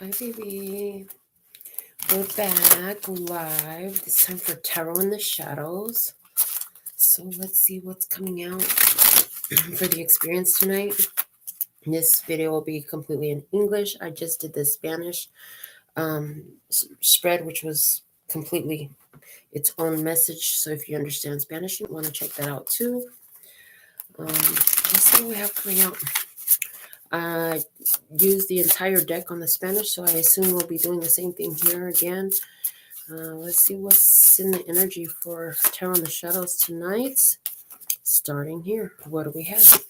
Hi, baby. We're back live. This time for Tarot in the Shadows. So let's see what's coming out for the experience tonight. This video will be completely in English. I just did the Spanish spread, which was completely its own message. So if you understand Spanish, you want to check that out too. Let's see what we have coming out. I used the entire deck on the Spanish, so I assume we'll be doing the same thing here again. Let's see what's in the energy for Tarot in the Shadows tonight. Starting here, what do we have?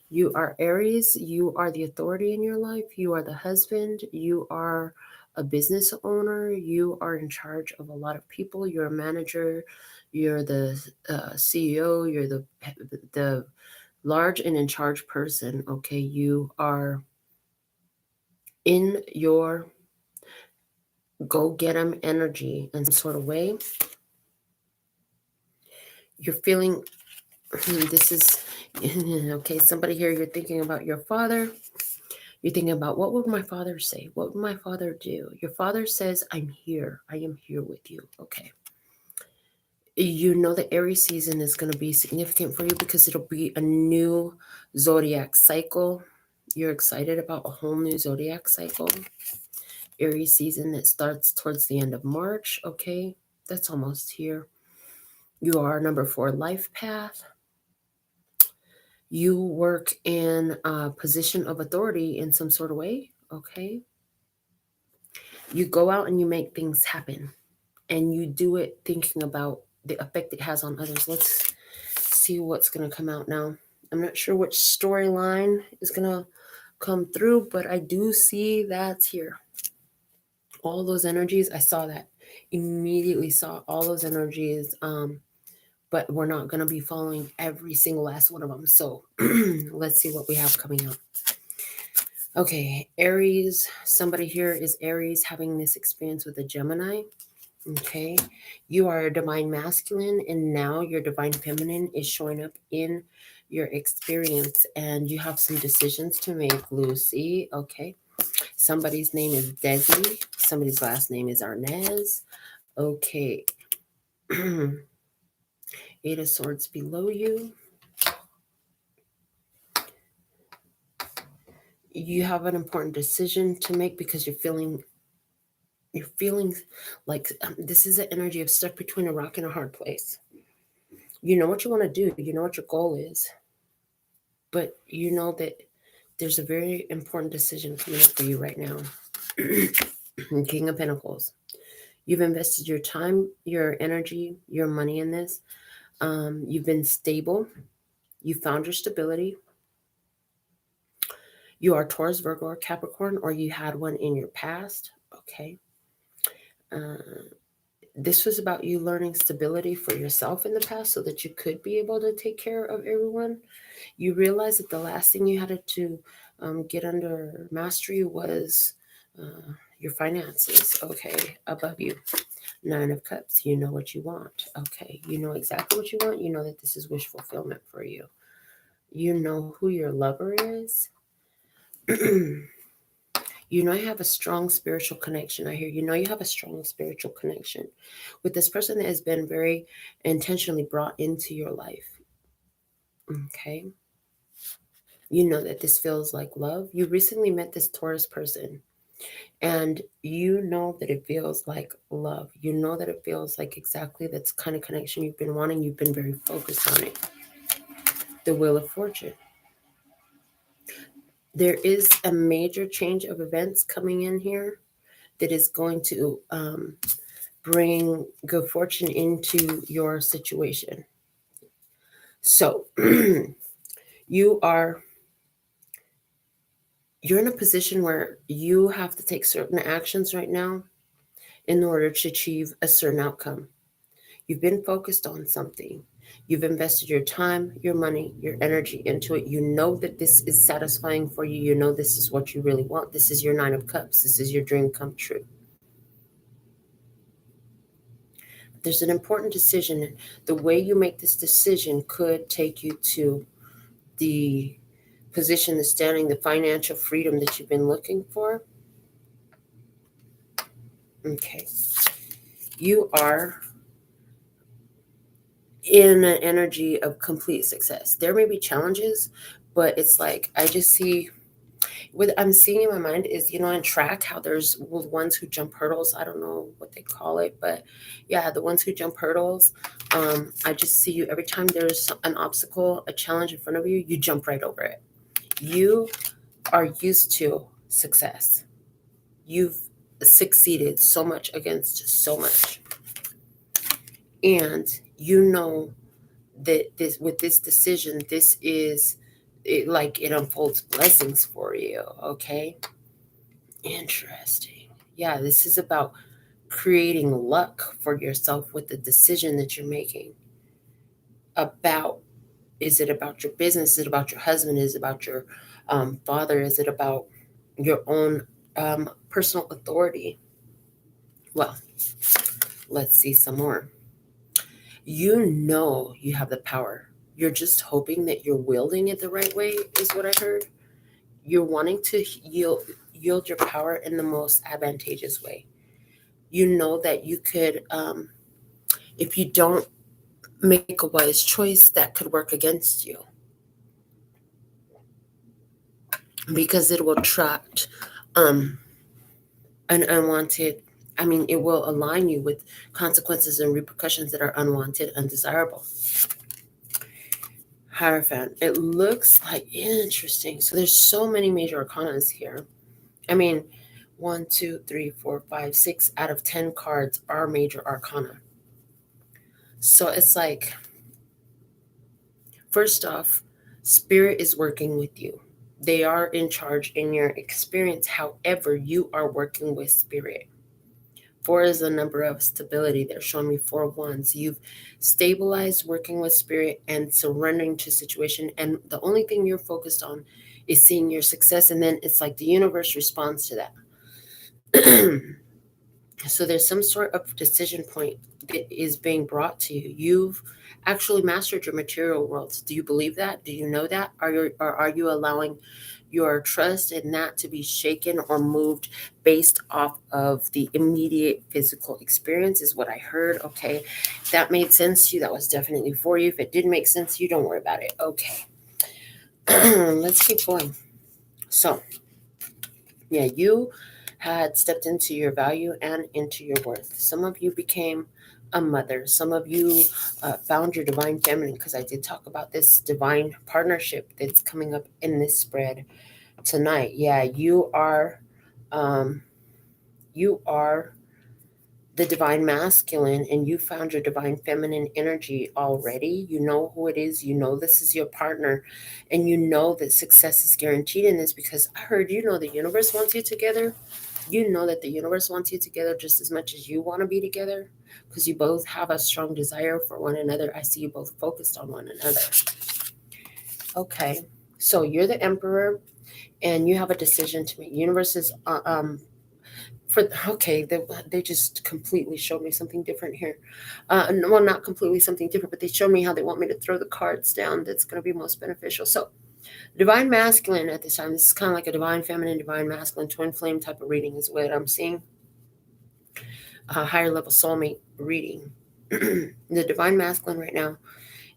You are Aries. You are the authority in your life. You are the husband. You are a business owner. You are in charge of a lot of people. You're a manager. You're the CEO. You're the large and in charge person. Okay, you are in your go get 'em energy in some sort of way. You're feeling this is okay. Somebody here, you're thinking about your father. You're thinking about, what would my father say? What would my father do? Your father says, I'm here. I am here with you. Okay. You know the Aries season is going to be significant for you because it'll be a new zodiac cycle. You're excited about a whole new zodiac cycle. Aries season that starts towards the end of March. Okay. That's almost here. You are number 4 life path. You work in a position of authority in some sort of way, okay? You go out and you make things happen, and you do it thinking about the effect it has on others. Let's see what's going to come out now. I'm not sure which storyline is going to come through, but I do see that's here. All those energies, I saw that. Immediately saw all those energies, but we're not going to be following every single last one of them. So let's see what we have coming up. Okay, Aries. Somebody here is Aries having this experience with a Gemini. Okay, you are a divine masculine, and now your divine feminine is showing up in your experience, and you have some decisions to make, Lucy. Okay, somebody's name is Desi. Somebody's last name is Arnez. Okay. 8 of Swords below you. You have an important decision to make because you're feeling like this is an energy of stuck between a rock and a hard place. You know what you want to do. You know what your goal is. But you know that there's a very important decision coming up for you right now. King of Pentacles. You've invested your time, your energy, your money in this. You've been stable. You found your stability. You are Taurus, Virgo, or Capricorn, or you had one in your past. Okay. This was about you learning stability for yourself in the past so that you could be able to take care of everyone. You realize that the last thing you had to get under mastery was your finances. Okay. Above you. 9 of Cups. You know what you want. Okay. You know exactly what you want. You know that this is wish fulfillment for you. You know who your lover is. You know you have a strong spiritual connection. I hear you know you have a strong spiritual connection with this person that has been very intentionally brought into your life. Okay. You know that this feels like love. You recently met this Taurus person, and you know that it feels like love. You know that it feels like exactly that's kind of connection you've been wanting. You've been very focused on it. The Wheel of Fortune. There is a major change of events coming in here that is going to bring good fortune into your situation. So you're in a position where you have to take certain actions right now in order to achieve a certain outcome. You've been focused on something. You've invested your time, your money, your energy into it. You know that this is satisfying for you. You know this is what you really want. This is your 9 of Cups. This is your dream come true. There's an important decision. The way you make this decision could take you to the position, the standing, the financial freedom that you've been looking for. Okay. You are in an energy of complete success. There may be challenges, but it's like I just see what I'm seeing in my mind is, in track, how there's ones who jump hurdles. I don't know what they call it, but yeah, the ones who jump hurdles. I just see you every time there's an obstacle, a challenge in front of you, you jump right over it. You are used to success. You've succeeded so much against so much. And you know that with this decision, this is it unfolds blessings for you. Okay. Interesting. Yeah, this is about creating luck for yourself with the decision that you're making. Is it about your business? Is it about your husband? Is it about your father? Is it about your own personal authority? Well, let's see some more. You know you have the power. You're just hoping that you're wielding it the right way, is what I heard. You're wanting to yield your power in the most advantageous way. You know that you could, if you don't make a wise choice, that could work against you, because it will attract an unwanted, it will align you with consequences and repercussions that are unwanted, undesirable. Hierophant, it looks like interesting. So there's so many major arcanas here. 1, 2, 3, 4, 5, 6 out of 10 cards are major arcana. So it's like, first off, spirit is working with you. They are in charge in your experience. However, you are working with spirit. 4 is a number of stability. They're showing me 4 wands. You've stabilized working with spirit and surrendering to situation. And the only thing you're focused on is seeing your success. And then it's like the universe responds to that. So there's some sort of decision point that is being brought to you. You've actually mastered your material world. Do you believe that? Do you know that? Are you allowing your trust in that to be shaken or moved based off of the immediate physical experience, is what I heard. Okay. If that made sense to you, that was definitely for you. If it didn't make sense to you, don't worry about it. Okay. Let's keep going. So, yeah, you had stepped into your value and into your worth. Some of you became a mother. Some of you found your divine feminine, because I did talk about this divine partnership that's coming up in this spread tonight. Yeah, you are the divine masculine, and you found your divine feminine energy already. You know who it is. You know this is your partner, and you know that success is guaranteed in this, because I heard the universe wants you together. You know that the universe wants you together just as much as you want to be together, because you both have a strong desire for one another. I see you both focused on one another. Okay, so you're the emperor, and you have a decision to make. Universe is they just completely showed me something different here. Well, not completely something different, but they showed me how they want me to throw the cards down that's going to be most beneficial. So divine masculine at this time, this is kind of like a divine feminine, divine masculine, twin flame type of reading is what I'm seeing. A higher level soulmate reading. The divine masculine right now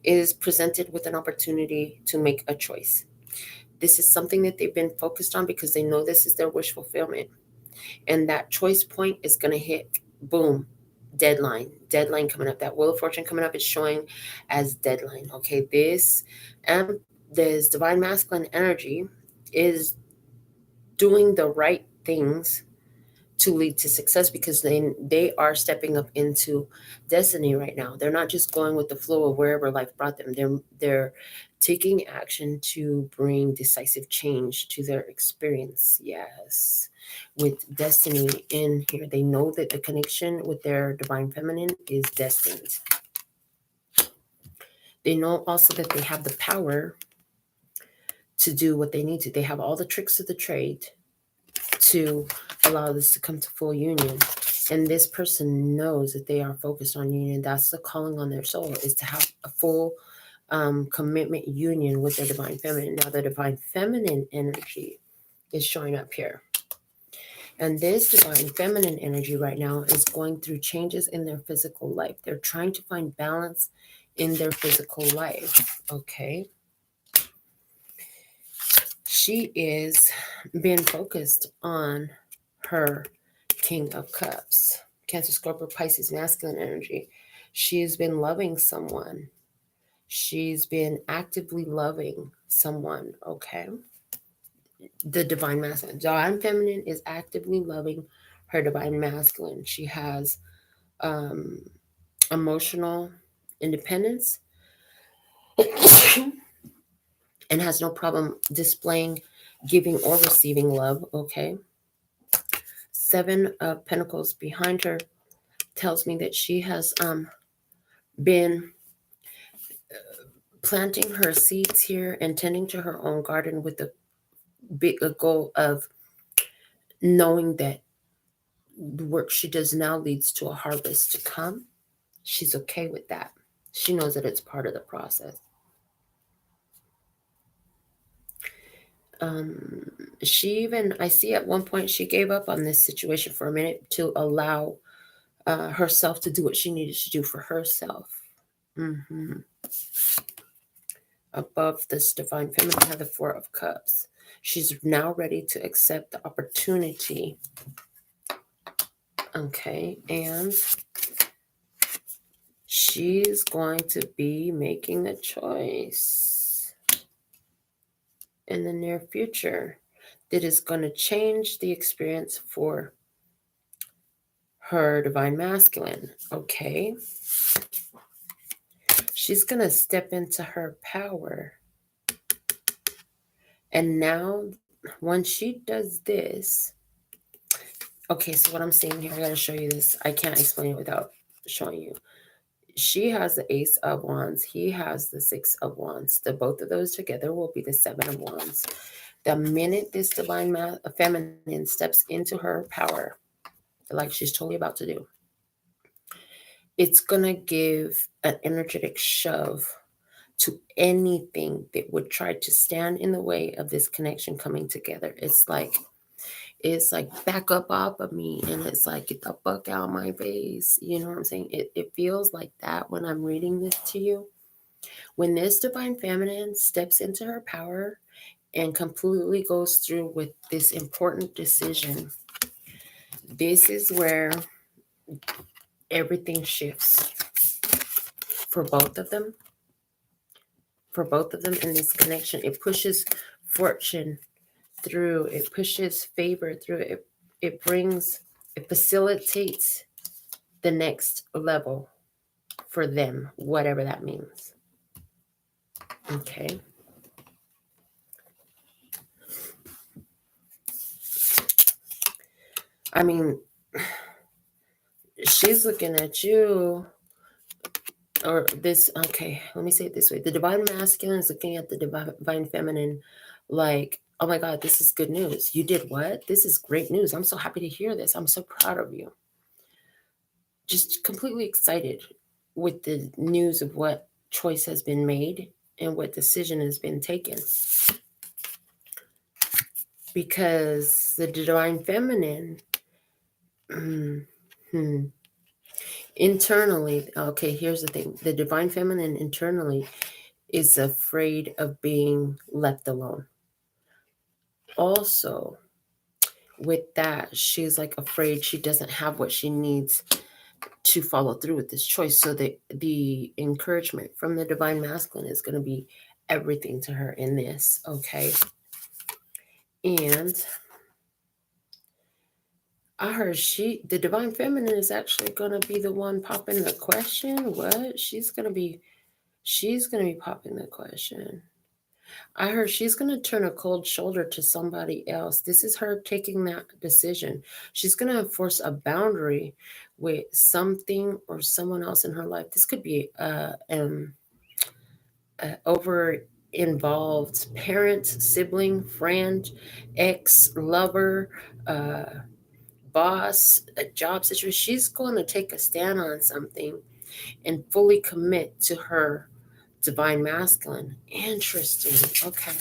is presented with an opportunity to make a choice. This is something that they've been focused on because they know this is their wish fulfillment. And that choice point is going to hit, boom, deadline coming up. That Wheel of Fortune coming up is showing as deadline. Okay, this divine masculine energy is doing the right things to lead to success, because they are stepping up into destiny right now. They're not just going with the flow of wherever life brought them. They're taking action to bring decisive change to their experience. Yes, with destiny in here. They know that the connection with their divine feminine is destined. They know also that they have the power to do what they need to. They have all the tricks of the trade to allow this to come to full union. And this person knows that they are focused on union. That's the calling on their soul, is to have a full commitment union with their divine feminine. Now, the divine feminine energy is showing up here. And this divine feminine energy right now is going through changes in their physical life. They're trying to find balance in their physical life, okay? She is being focused on her King of Cups. Cancer, Scorpio, Pisces, masculine energy. She's been loving someone. She's been actively loving someone, okay? The divine masculine. Divine feminine is actively loving her divine masculine. She has emotional independence and has no problem displaying, giving, or receiving love, okay? 7 of Pentacles behind her tells me that she has been planting her seeds here and tending to her own garden with a goal of knowing that the work she does now leads to a harvest to come. She's okay with that. She knows that it's part of the process. I see at one point she gave up on this situation for a minute to allow herself to do what she needed to do for herself. Above this divine feminine, I have the 4 of Cups. She's now ready to accept the opportunity. Okay, and she's going to be making a choice in the near future that is going to change the experience for her divine masculine. Okay, she's going to step into her power. And now, when she does this, okay, so what I'm seeing here, I got to show you this. I can't explain it without showing you. She has the Ace of Wands. He has the 6 of Wands. The both of those together will be the 7 of Wands. The minute this divine feminine steps into her power, like she's totally about to do, it's going to give an energetic shove to anything that would try to stand in the way of this connection coming together. It's like back up off of me, and it's like, get the fuck out of my face. You know what I'm saying? It feels like that when I'm reading this to you. When this divine feminine steps into her power and completely goes through with this important decision, this is where everything shifts for both of them. For both of them in this connection, it pushes fortune through, it pushes favor through, it facilitates the next level for them, whatever that means. Okay. I mean, she's looking at you, or this, okay, let me say it this way. The divine masculine is looking at the divine feminine like, oh my God, this is good news. You did what? This is great news. I'm so happy to hear this. I'm so proud of you. Just completely excited with the news of what choice has been made and what decision has been taken. Because the divine feminine, internally, okay, here's the thing. The divine feminine internally is afraid of being left alone. Also, with that, she's like afraid she doesn't have what she needs to follow through with this choice. So the encouragement from the divine masculine is going to be everything to her in this, okay? And I heard the divine feminine is actually going to be the one popping the question. What? She's going to be popping the question. I heard she's going to turn a cold shoulder to somebody else. This is her taking that decision. She's going to enforce a boundary with something or someone else in her life. This could be over involved parent, sibling, friend, ex, lover, boss, a job situation. She's going to take a stand on something and fully commit to her divine masculine. Interesting. Okay.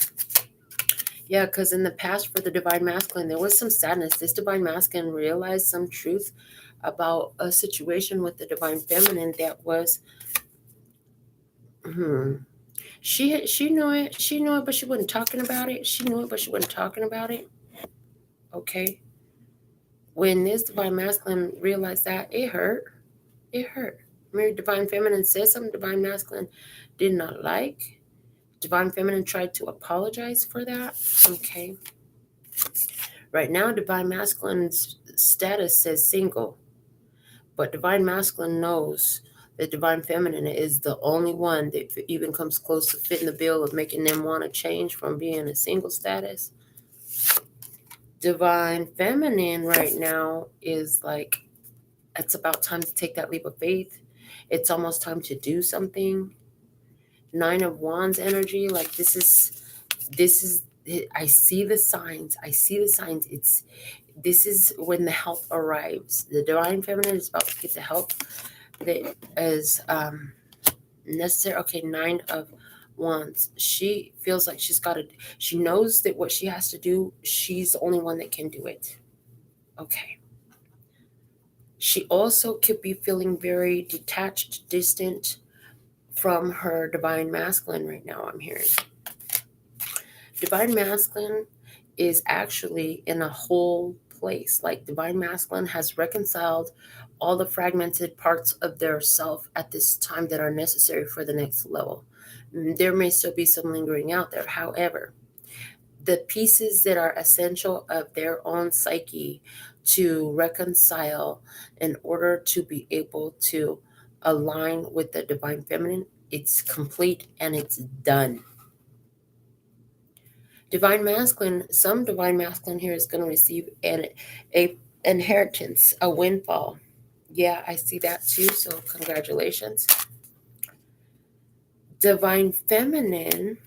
Yeah, because in the past for the divine masculine, there was some sadness. This divine masculine realized some truth about a situation with the divine feminine that was, she knew it. She knew it, but she wasn't talking about it. She knew it, but she wasn't talking about it. Okay. When this divine masculine realized that, it hurt. It hurt. Mary divine feminine said something divine masculine did not like. Divine feminine tried to apologize for that. Okay. Right now, divine masculine's status says single, but divine masculine knows that divine feminine is the only one that even comes close to fitting the bill of making them want to change from being a single status. Divine feminine right now is like, it's about time to take that leap of faith. It's almost time to do something. 9 of Wands energy, like this is, I see the signs. This is when the help arrives. The divine feminine is about to get the help that is necessary. Okay, 9 of Wands. She feels like she knows that what she has to do, she's the only one that can do it. Okay. She also could be feeling very detached, distant from her divine masculine right now, I'm hearing. Divine masculine is actually in a whole place. Like divine masculine has reconciled all the fragmented parts of their self at this time that are necessary for the next level. There may still be some lingering out there. However, the pieces that are essential of their own psyche to reconcile in order to be able to align with the divine feminine, it's complete and it's done. Divine masculine, some divine masculine here is going to receive a inheritance, a windfall. Yeah, I see that too, so congratulations. Divine feminine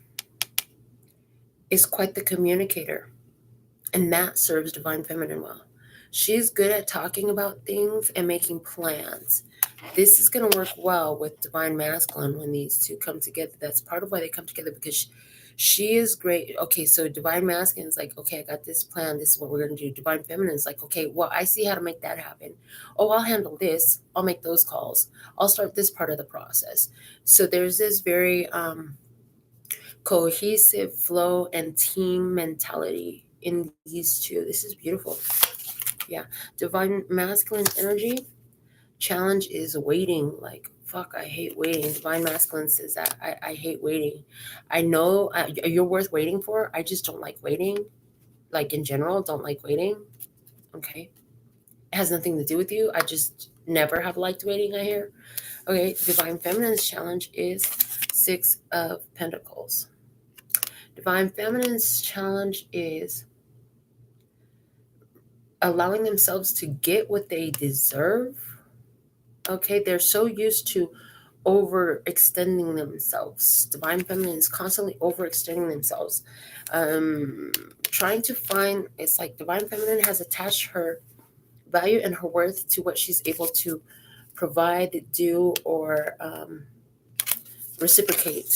is quite the communicator, and that serves divine feminine well. She's good at talking about things and making plans. This is going to work well with divine masculine when these two come together. That's part of why they come together, because she is great. Okay, so divine masculine is like, okay, I got this plan. This is what we're going to do. Divine feminine is like, okay, well, I see how to make that happen. Oh, I'll handle this. I'll make those calls. I'll start this part of the process. So there's this very cohesive flow and team mentality in these two. This is beautiful. Yeah. Divine masculine energy challenge is waiting. Like, fuck, I hate waiting. Divine masculine says that. I hate waiting. I know you're worth waiting for. I just don't like waiting. Like, in general, don't like waiting. Okay. It has nothing to do with you. I just never have liked waiting, I hear. Okay. Divine feminine's challenge is 6 of Pentacles. Divine feminine's challenge is allowing themselves to get what they deserve. Okay, they're so used to overextending themselves. Divine feminine is constantly overextending themselves. Trying to find, it's like divine feminine has attached her value and her worth to what she's able to provide, do, or reciprocate.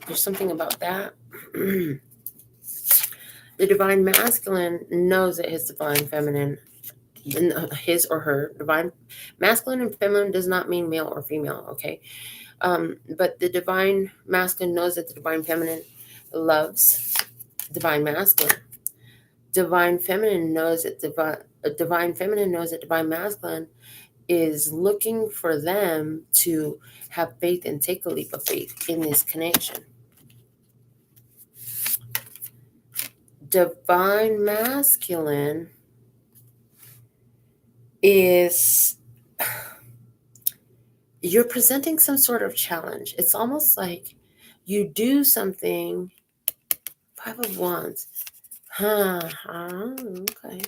There's something about that. The divine masculine knows that his divine feminine, his or her divine masculine and feminine does not mean male or female, okay? But the divine masculine knows that the divine feminine loves divine masculine. Divine feminine knows that divine feminine knows that divine masculine is looking for them to have faith and take a leap of faith in this connection. Divine masculine is, you're presenting some sort of challenge. It's almost like you do something. 5 of Wands. Okay.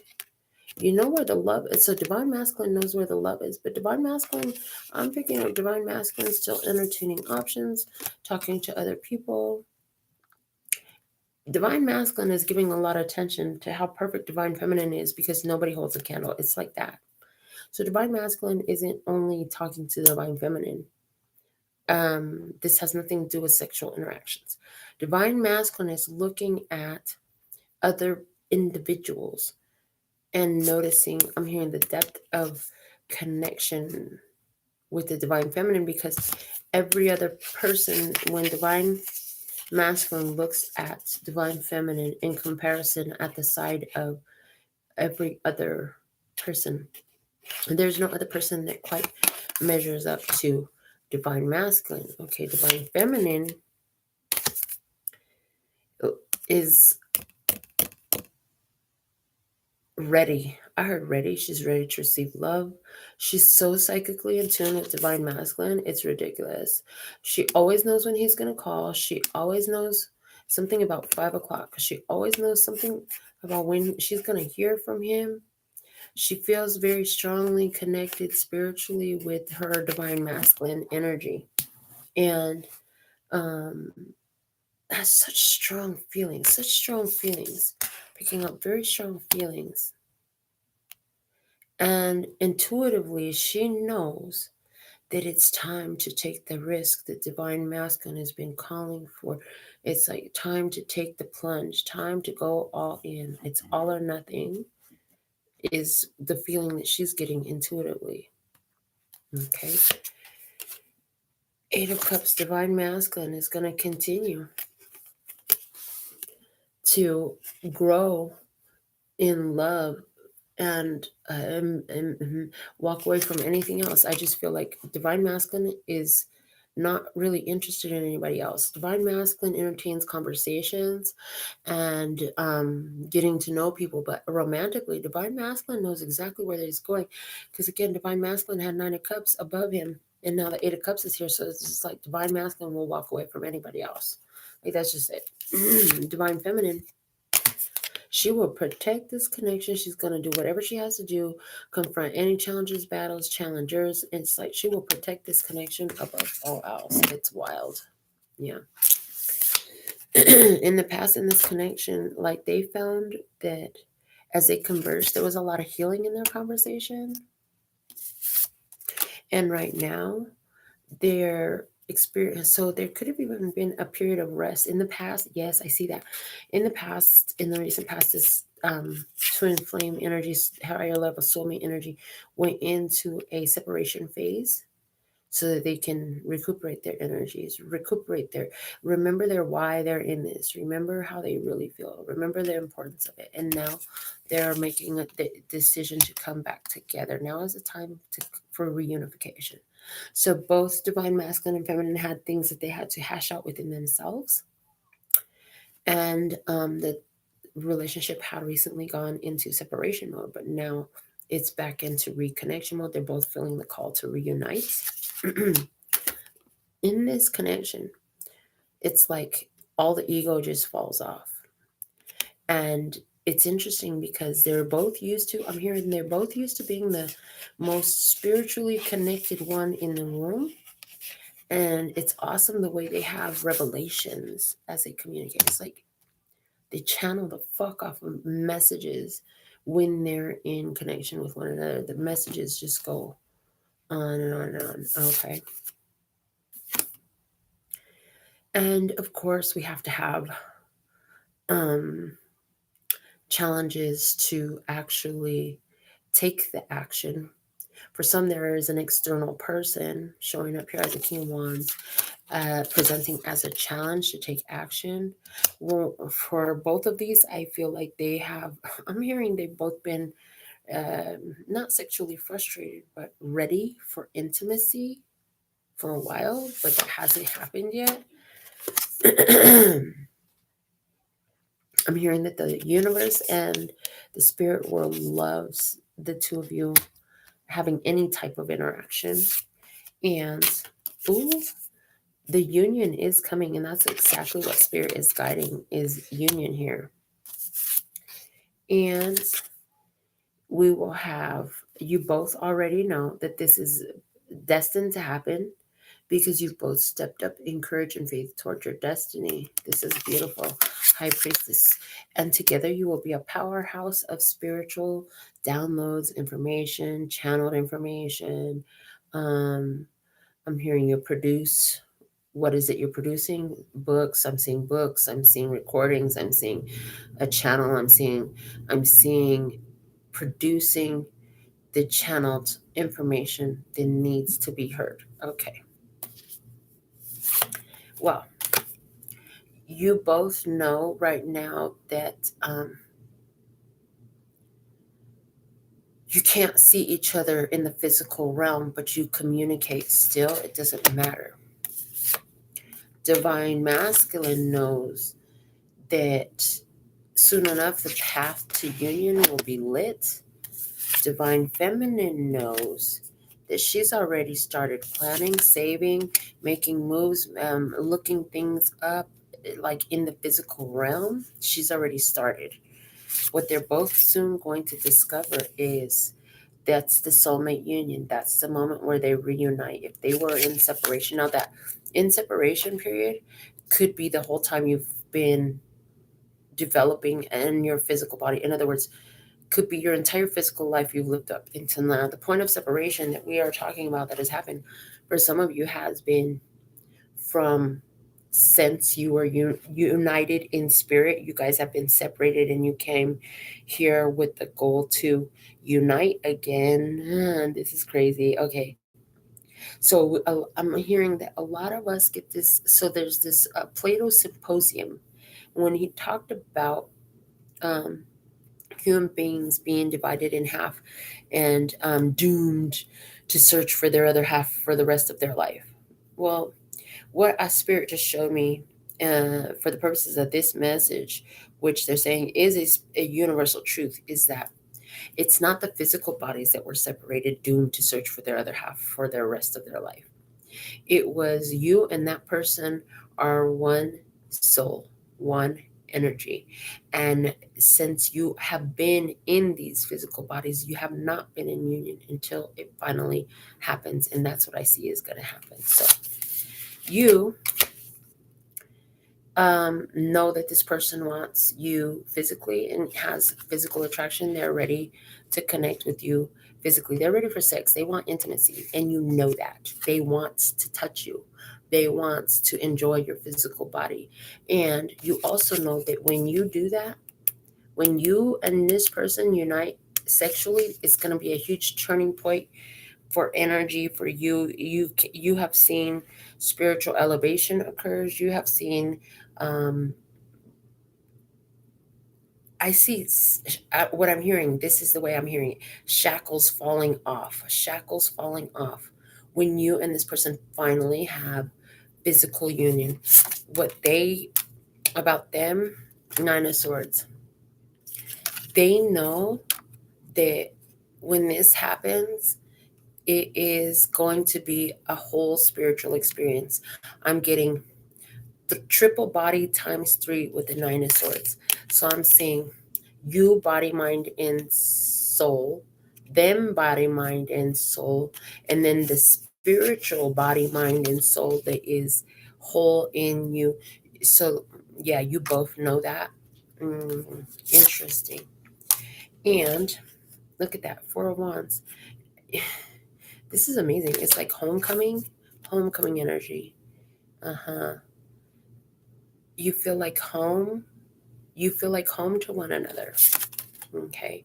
You know where the love is. So divine masculine knows where the love is. But divine masculine, I'm picking up divine masculine still entertaining options, talking to other people. Divine masculine is giving a lot of attention to how perfect divine feminine is, because nobody holds a candle. It's like that. So divine masculine isn't only talking to the divine feminine. This has nothing to do with sexual interactions. Divine masculine is looking at other individuals and noticing, I'm hearing the depth of connection with the divine feminine, because every other person, when divine masculine looks at divine feminine in comparison at the side of every other person, there's no other person that quite measures up to divine masculine. Okay, divine feminine is ready. I heard ready. She's ready to receive love. She's so psychically in tune with divine masculine. It's ridiculous. She always knows when he's going to call. She always knows something about 5 o'clock. She always knows something about when she's going to hear from him. She feels very strongly connected spiritually with her divine masculine energy. And um, has such strong feelings, picking up very strong feelings. And intuitively, she knows that it's time to take the risk that divine masculine has been calling for. It's like time to take the plunge, time to go all in. It's all or nothing, is the feeling that she's getting intuitively. Okay. 8 of Cups, divine masculine is going to continue to grow in love and walk away from anything else. I just feel like divine masculine is not really interested in anybody else. Divine masculine entertains conversations and getting to know people, but romantically, divine masculine knows exactly where he's going, because again, divine masculine had 9 of Cups above him, and now the 8 of Cups is here, so it's just like divine masculine will walk away from anybody else. Like, that's just it. Divine feminine, she will protect this connection. She's going to do whatever she has to do, confront any challenges, battles, challengers. It's like she will protect this connection above all else. It's wild. Yeah. In the past, in this connection, like, they found that as they conversed, there was a lot of healing in their conversation. And right now, their experience, so there could have even been a period of rest in the past. Yes, I see that. In the past, in the recent past, this twin flame energy, higher level soulmate energy, went into a separation phase so that they can recuperate their energies, remember their why they're in this, remember how they really feel, remember the importance of it. And now they're making the decision to come back together. Now is the time for reunification. So both divine masculine and feminine had things that they had to hash out within themselves. And the relationship had recently gone into separation mode, but now it's back into reconnection mode. They're both feeling the call to reunite. In this connection, it's like all the ego just falls off. And it's interesting because they're both used to, I'm hearing they're both used to being the most spiritually connected one in the room. And it's awesome the way they have revelations as they communicate. It's like they channel the fuck off of messages when they're in connection with one another. The messages just go on and on and on. Okay. And of course, we have to have challenges to actually take the action. For some, there is an external person showing up here as a King of Wands, presenting as a challenge to take action. Well, for both of these, I feel like they have, I'm hearing they've both been not sexually frustrated, but ready for intimacy for a while, but that hasn't happened yet. I'm hearing that the universe and the spirit world loves the two of you having any type of interaction. And ooh, the union is coming, and that's exactly what spirit is guiding, is union here. And we will have, you both already know that this is destined to happen because you've both stepped up in courage and faith towards your destiny. This is beautiful. High Priestess. And together you will be a powerhouse of spiritual downloads, information, channeled information. I'm hearing you produce what is it you're producing? Books. I'm seeing books. I'm seeing recordings. I'm seeing a channel. I'm seeing producing the channeled information that needs to be heard. Okay. Well, you both know right now that you can't see each other in the physical realm, but you communicate still. It doesn't matter. Divine Masculine knows that soon enough the path to union will be lit. Divine Feminine knows that she's already started planning, saving, making moves, looking things up, like in the physical realm. She's already started. What they're both soon going to discover is that's the soulmate union. That's the moment where they reunite. If they were in separation, now that in separation period could be the whole time you've been developing in your physical body. In other words, could be your entire physical life you've lived up until now. The point of separation that we are talking about that has happened for some of you has been from since you were united in spirit. You guys have been separated and you came here with the goal to unite again. This is crazy. Okay. So I'm hearing that a lot of us get this. So there's this Plato symposium when he talked about human beings being divided in half and doomed to search for their other half for the rest of their life. Well, what a spirit just showed me for the purposes of this message, which they're saying is a universal truth, is that it's not the physical bodies that were separated, doomed to search for their other half for the rest of their life. It was you and that person are one soul, one energy. And since you have been in these physical bodies, you have not been in union until it finally happens. And that's what I see is going to happen. So you know that this person wants you physically and has physical attraction. They're ready to connect with you physically. They're ready for sex. They want intimacy. And you know that. They want to touch you. They want to enjoy your physical body. And you also know that when you do that, when you and this person unite sexually, it's going to be a huge turning point for energy for you. You have seen spiritual elevation occurs. You have seen I see what I'm hearing. This is the way I'm hearing it. Shackles falling off. Shackles falling off. When you and this person finally have physical union. What they, about them, Nine of Swords. They know that when this happens, it is going to be a whole spiritual experience. I'm getting the triple body times 3 with the Nine of Swords. So I'm seeing you, body, mind, and soul, them, body, mind, and soul, and then the spiritual body, mind, and soul that is whole in you. So, yeah, you both know that. Interesting. And look at that, 4 of Wands. This is amazing. It's like homecoming energy. You feel like home. You feel like home to one another. Okay.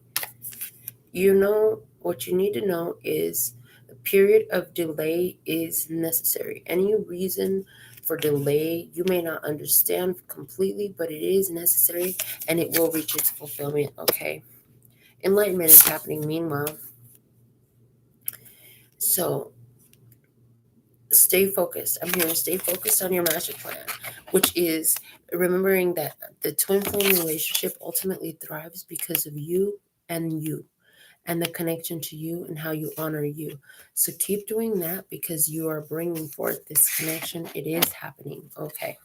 You know, what you need to know is the period of delay is necessary. Any reason for delay, you may not understand completely, but it is necessary and it will reach its fulfillment. Okay. Enlightenment is happening meanwhile. So stay focused. I'm here to stay focused on your master plan, which is remembering that the twin flame relationship ultimately thrives because of you and the connection to you and how you honor you. So keep doing that because you are bringing forth this connection. It is happening. Okay.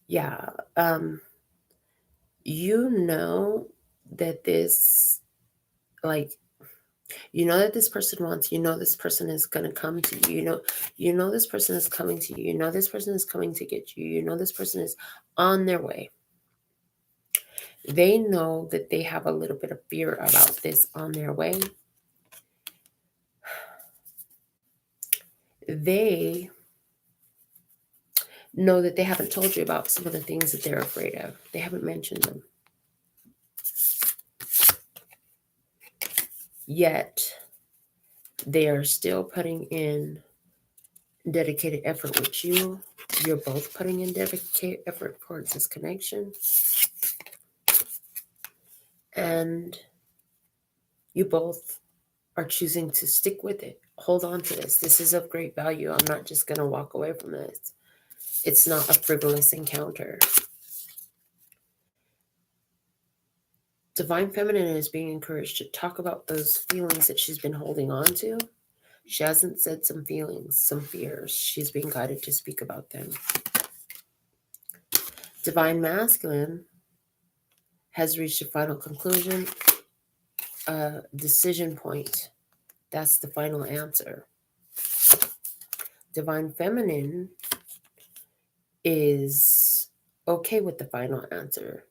Yeah. You know that this, like, you know that this person wants, you know this person is going to come to you, you know this person is coming to you, you know this person is coming to get you, you know this person is on their way. They know that they have a little bit of fear about this on their way. they know that they haven't told you about some of the things that they're afraid of. They haven't mentioned them. Yet, they are still putting in dedicated effort with you. You're both putting in dedicated effort towards this connection. And you both are choosing to stick with it. Hold on to this. This is of great value. I'm not just going to walk away from this. It's not a frivolous encounter. Divine Feminine is being encouraged to talk about those feelings that she's been holding on to. She hasn't said some feelings, some fears. She's being guided to speak about them. Divine Masculine has reached a final conclusion, a decision point. That's the final answer. Divine Feminine is okay with the final answer.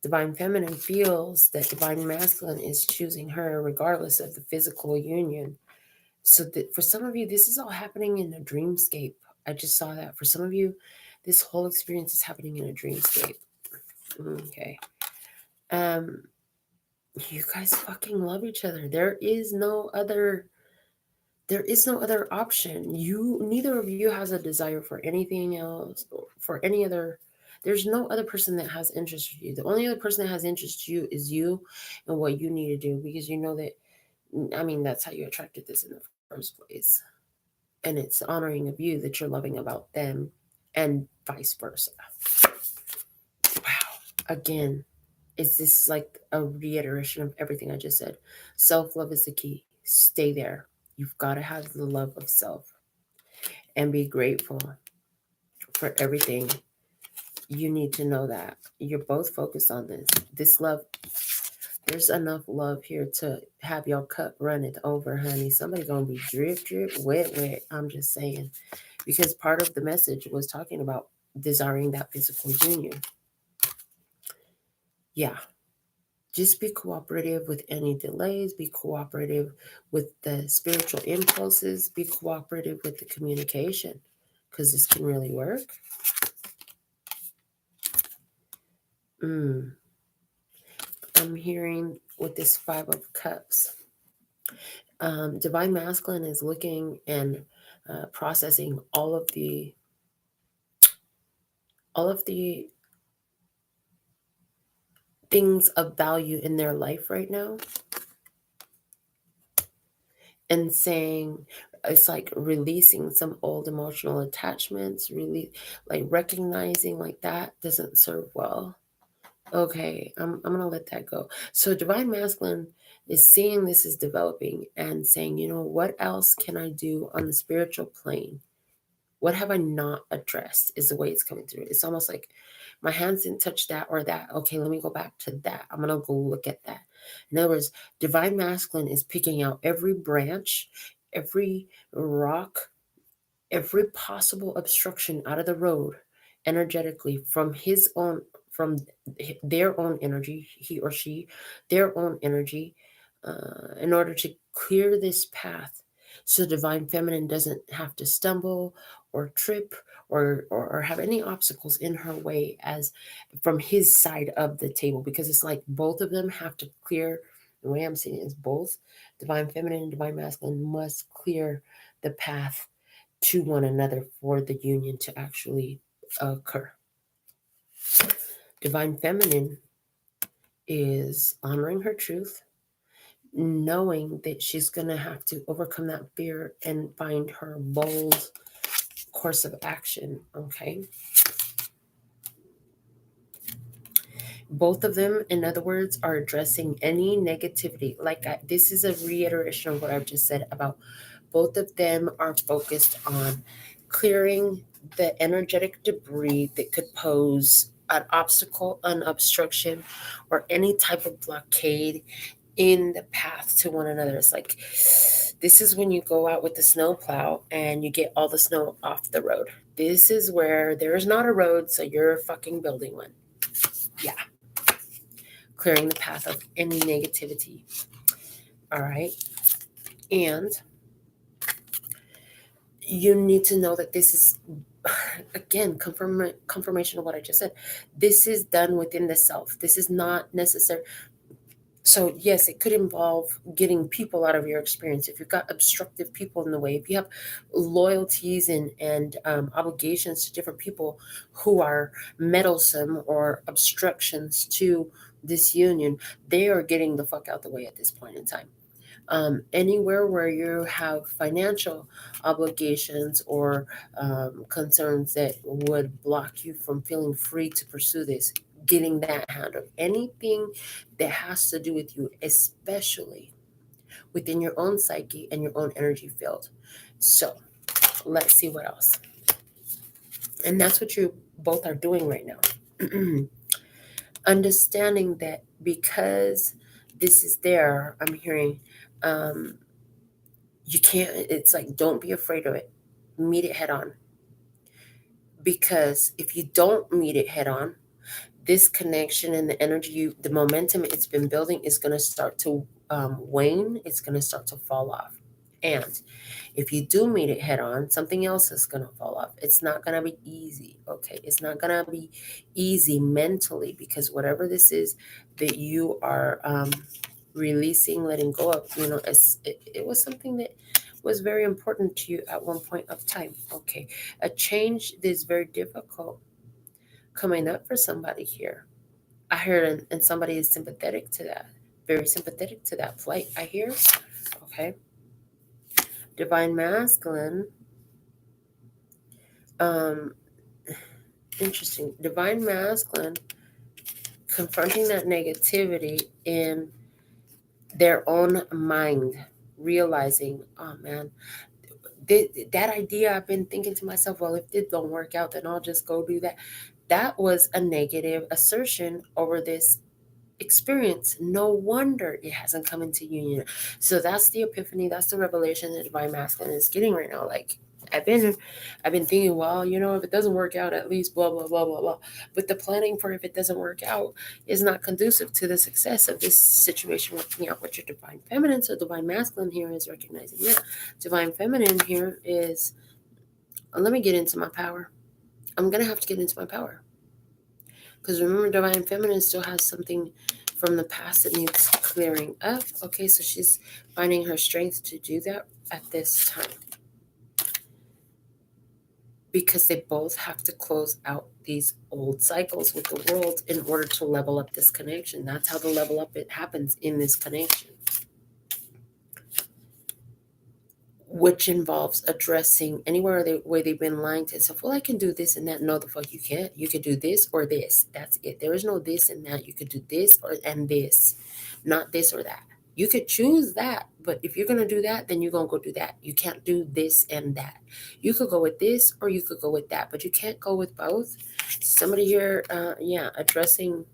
Divine Feminine feels that Divine Masculine is choosing her regardless of the physical union. So that for some of you, this is all happening in a dreamscape. I just saw that. For some of you, this whole experience is happening in a dreamscape. Okay. You guys fucking love each other. There is no other option. Neither of you has a desire for anything else, for any other. There's no other person that has interest in you. The only other person that has interest in you is you and what you need to do, because you know that, I mean, that's how you attracted this in the first place. And it's honoring of you that you're loving about them and vice versa. Wow. Again, is this like a reiteration of everything I just said? Self-love is the key. Stay there. You've got to have the love of self and be grateful for everything. You need to know that. You're both focused on this. This love, there's enough love here to have your cup runneth over, honey. Somebody going to be drip, drip, wet, wet. I'm just saying. Because part of the message was talking about desiring that physical union. Yeah. Just be cooperative with any delays. Be cooperative with the spiritual impulses. Be cooperative with the communication, because this can really work. I'm hearing with this 5 of Cups. Divine Masculine is looking and processing all of the things of value in their life right now, and saying, it's like releasing some old emotional attachments, really like recognizing like that doesn't serve well. Okay, I'm going to let that go. So Divine Masculine is seeing this is developing and saying, you know, what else can I do on the spiritual plane? What have I not addressed is the way it's coming through. It's almost like my hands didn't touch that or that. Okay, let me go back to that. I'm going to go look at that. In other words, Divine Masculine is picking out every branch, every rock, every possible obstruction out of the road energetically from their own energy, he or she, their own energy, in order to clear this path so Divine Feminine doesn't have to stumble or trip or have any obstacles in her way as from his side of the table, because it's like both of them have to clear. The way I'm seeing it is both Divine Feminine and Divine Masculine must clear the path to one another for the union to actually occur. Divine Feminine is honoring her truth, knowing that she's going to have to overcome that fear and find her bold course of action, okay? Both of them, in other words, are addressing any negativity. This is a reiteration of what I've just said about both of them are focused on clearing the energetic debris that could pose an obstacle, an obstruction, or any type of blockade in the path to one another. It's like, this is when you go out with the snow plow and you get all the snow off the road. This is where there's not a road, so you're fucking building one. Yeah. Clearing the path of any negativity. All right. And you need to know that this is, again, confirmation of what I just said. This is done within the self. This is not necessary. So yes, it could involve getting people out of your experience. If you've got obstructive people in the way, if you have loyalties and obligations to different people who are meddlesome or obstructions to this union, they are getting the fuck out the way at this point in time. Anywhere where you have financial obligations or concerns that would block you from feeling free to pursue this, getting that handled. Anything that has to do with you, especially within your own psyche and your own energy field. So let's see what else. And that's what you both are doing right now. Understanding that because this is there, I'm hearing you can't, it's like, don't be afraid of it. Meet it head on. Because if you don't meet it head on, this connection and the energy, the momentum it's been building is going to start to wane. It's going to start to fall off. And if you do meet it head on, something else is going to fall off. It's not going to be easy, okay? It's not going to be easy mentally, because whatever this is that you are releasing, letting go of, it was something that was very important to you at one point of time, okay? A change that is very difficult coming up for somebody here. I heard, and somebody is sympathetic to that, very sympathetic to that plight, I hear, okay? Divine Masculine, interesting. Divine Masculine confronting that negativity in their own mind, realizing, oh man, that idea, I've been thinking to myself, well, if it don't work out, then I'll just go do that. That was a negative assertion over this experience. No wonder it hasn't come into union. So that's the epiphany, that's the revelation that Divine Masculine is getting right now. Like, I've been thinking, well, if it doesn't work out, at least blah blah blah blah blah. But the planning for if it doesn't work out is not conducive to the success of this situation working out with your Divine Feminine. So Divine Masculine here is recognizing, yeah, Divine Feminine here is, let me get into my power. I'm gonna have to get into my power. Because remember, Divine Feminine still has something from the past that needs clearing up. Okay, so she's finding her strength to do that at this time. Because they both have to close out these old cycles with the world in order to level up this connection. That's how the level up it happens in this connection. Which involves addressing anywhere where they've been lying to themselves. Well, I can do this and that. No, the fuck you can't. You can do this or this. That's it. There is no this and that. You could do this and this, not this or that. You could choose that, but if you're going to do that, then you're going to go do that. You can't do this and that. You could go with this or you could go with that, but you can't go with both. Somebody here, addressing,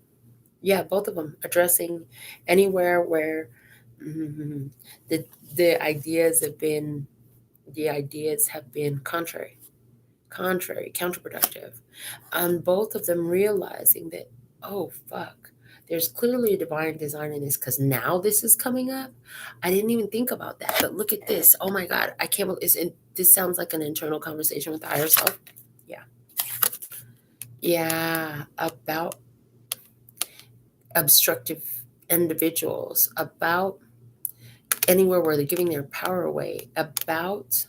both of them, addressing anywhere where the ideas have been counterproductive. And both of them realizing that, oh fuck, there's clearly a divine design in this, because now this is coming up. I didn't even think about that, but look at this. Oh my God, I can't believe this sounds like an internal conversation with the higher self. Yeah, about obstructive individuals, about anywhere where they're giving their power away, about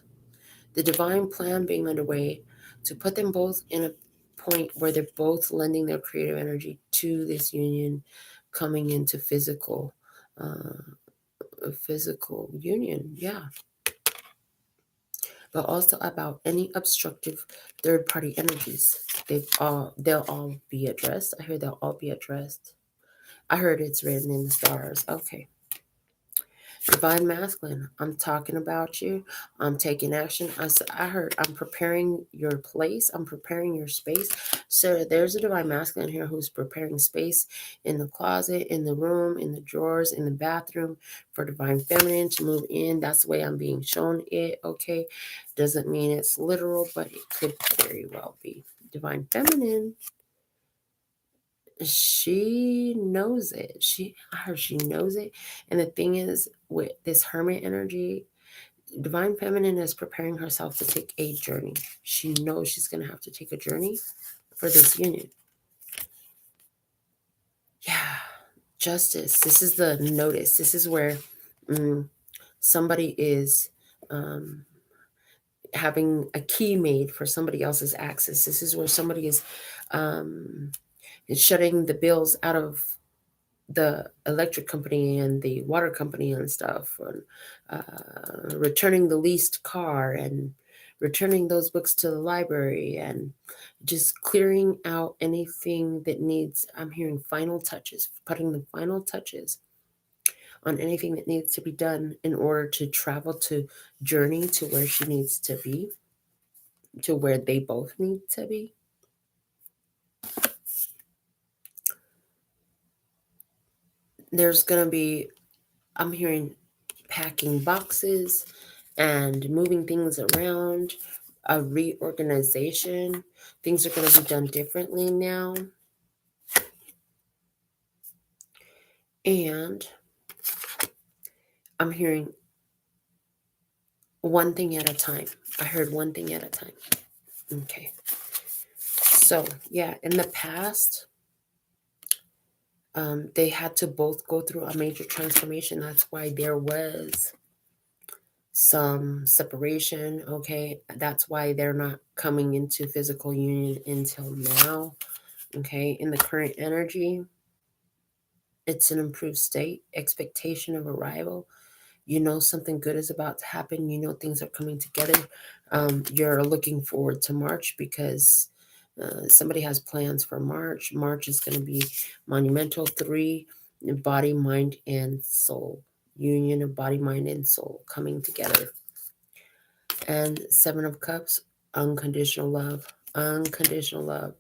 the divine plan being underway to put them both in a point where they're both lending their creative energy to this union, coming into physical union. Yeah. But also about any obstructive third-party energies. They'll all be addressed. I heard they'll all be addressed. I heard it's written in the stars. Okay. Divine Masculine, I'm talking about you. I'm taking action. I heard I'm preparing your place. I'm preparing your space. So there's a Divine Masculine here who's preparing space in the closet, in the room, in the drawers, in the bathroom for Divine Feminine to move in. That's the way I'm being shown it, okay? Doesn't mean it's literal, but it could very well be. Divine Feminine, she knows it. I heard she knows it. And the thing is, with this hermit energy, Divine Feminine is preparing herself to take a journey. She knows she's going to have to take a journey for this union. Yeah, justice. This is the notice. This is where somebody is having a key made for somebody else's access. This is where somebody is shutting the bills out of the electric company and the water company and stuff, and returning the leased car and returning those books to the library and just clearing out anything that needs, I'm hearing final touches, putting the final touches on anything that needs to be done in order to travel to journey to where she needs to be, to where they both need to be. There's going to be, I'm hearing packing boxes and moving things around, a reorganization. Things are going to be done differently now. And I'm hearing one thing at a time. I heard one thing at a time. Okay. So, yeah, in the past, they had to both go through a major transformation. That's why there was some separation. Okay. That's why they're not coming into physical union until now. Okay. In the current energy, it's an improved state, expectation of arrival. You know something good is about to happen. You know things are coming together. You're looking forward to March because somebody has plans for March. March is going to be monumental. 3, body, mind, and soul. Union of body, mind, and soul coming together. And 7 of Cups, unconditional love. Unconditional love.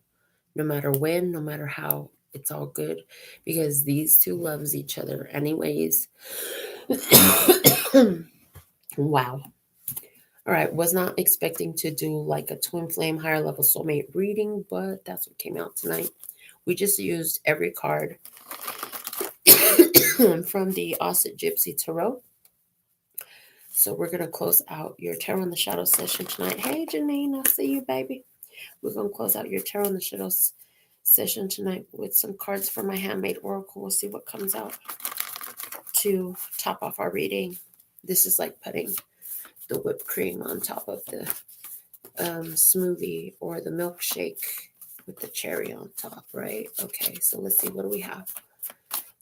No matter when, no matter how, it's all good because these two loves each other anyways. Wow. All right, was not expecting to do like a twin flame higher level soulmate reading, but that's what came out tonight. We just used every card from the Äᤣᥲmᥱ. So we're going to close out your Tarot in the Shadow session tonight. Hey, Janine, I see you, baby. We're going to close out your Tarot in the Shadow session tonight with some cards for my handmade oracle. We'll see what comes out to top off our reading. This is like putting the whipped cream on top of the smoothie or the milkshake with the cherry on top, right? Okay, so let's see, what do we have?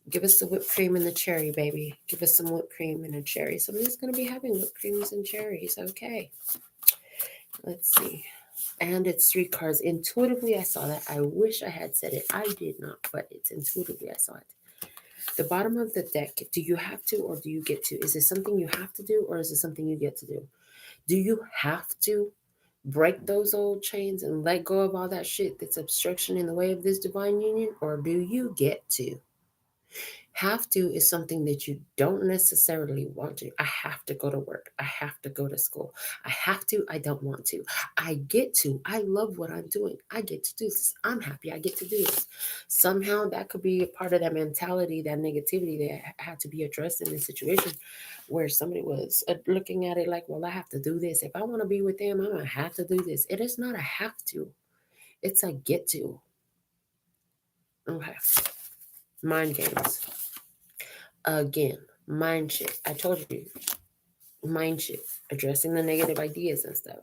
Give us the whipped cream and the cherry, baby. Give us some whipped cream and a cherry. Somebody's going to be having whipped creams and cherries. Okay, let's see. And it's 3 cards. Intuitively, I saw that. I wish I had said it. I did not, but it's intuitively I saw it. The bottom of the deck, do you have to or do you get to? Is it something you have to do or is it something you get to do? Do you have to break those old chains and let go of all that shit that's obstruction in the way of this divine union, or do you get to? Have to is something that you don't necessarily want to. I have to go to work. I have to go to school. I have to. I don't want to. I get to. I love what I'm doing. I get to do this. I'm happy. I get to do this. Somehow that could be a part of that mentality, that negativity that had to be addressed in this situation where somebody was looking at it like, well, I have to do this. If I want to be with them, I'm going to have to do this. It is not a have to. It's a get to. Okay. Mind games. Again, mind shift. I told you, mind shift, addressing the negative ideas and stuff.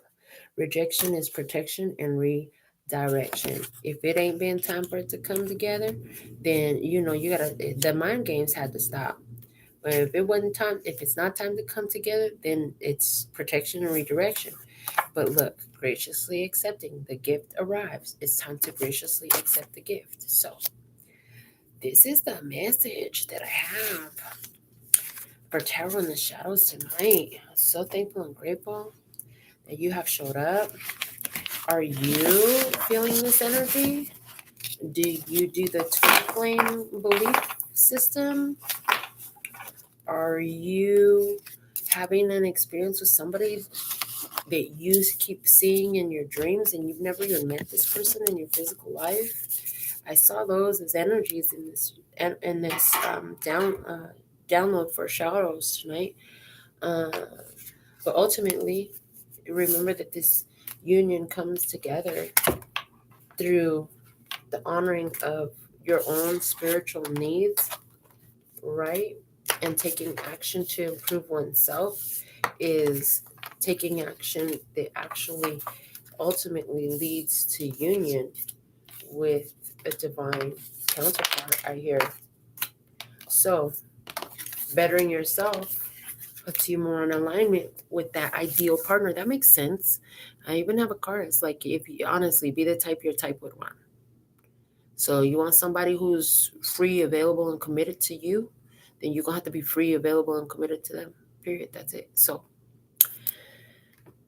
Rejection is protection and redirection. If it ain't been time for it to come together, then you gotta. The mind games had to stop. But if it wasn't time, if it's not time to come together, then it's protection and redirection. But look, graciously accepting the gift arrives. It's time to graciously accept the gift. So this is the message that I have for Tarot in the Shadows tonight. I'm so thankful and grateful that you have showed up. Are you feeling this energy? Do you do the twin flame belief system? Are you having an experience with somebody that you keep seeing in your dreams and you've never even met this person in your physical life? I saw those as energies in this download for shadows tonight. But ultimately, remember that this union comes together through the honoring of your own spiritual needs, right? And taking action to improve oneself is taking action that actually ultimately leads to union with a divine counterpart, I hear. So, bettering yourself puts you more in alignment with that ideal partner. That makes sense. I even have a card. It's like, if you honestly be the type your type would want. So you want somebody who's free, available, and committed to you, then you're going to have to be free, available, and committed to them. Period. That's it. So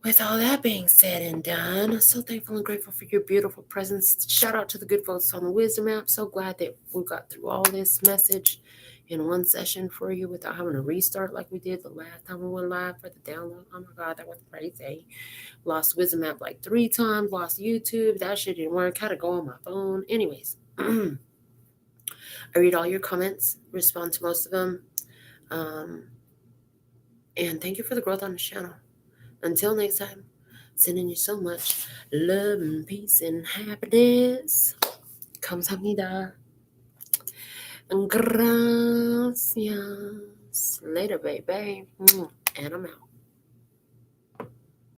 with all that being said and done, I'm so thankful and grateful for your beautiful presence. Shout out to the good folks on the Wisdom app. So glad that we got through all this message in one session for you without having to restart like we did the last time we went live for the download. Oh my God, that was crazy. Lost Wisdom app like 3 times, lost YouTube. That shit didn't work. Had to go on my phone. Anyways. I read all your comments, respond to most of them. And thank you for the growth on the channel. Until next time, sending you so much love and peace and happiness. 감사합니다. Gracias. Later, baby. And I'm out.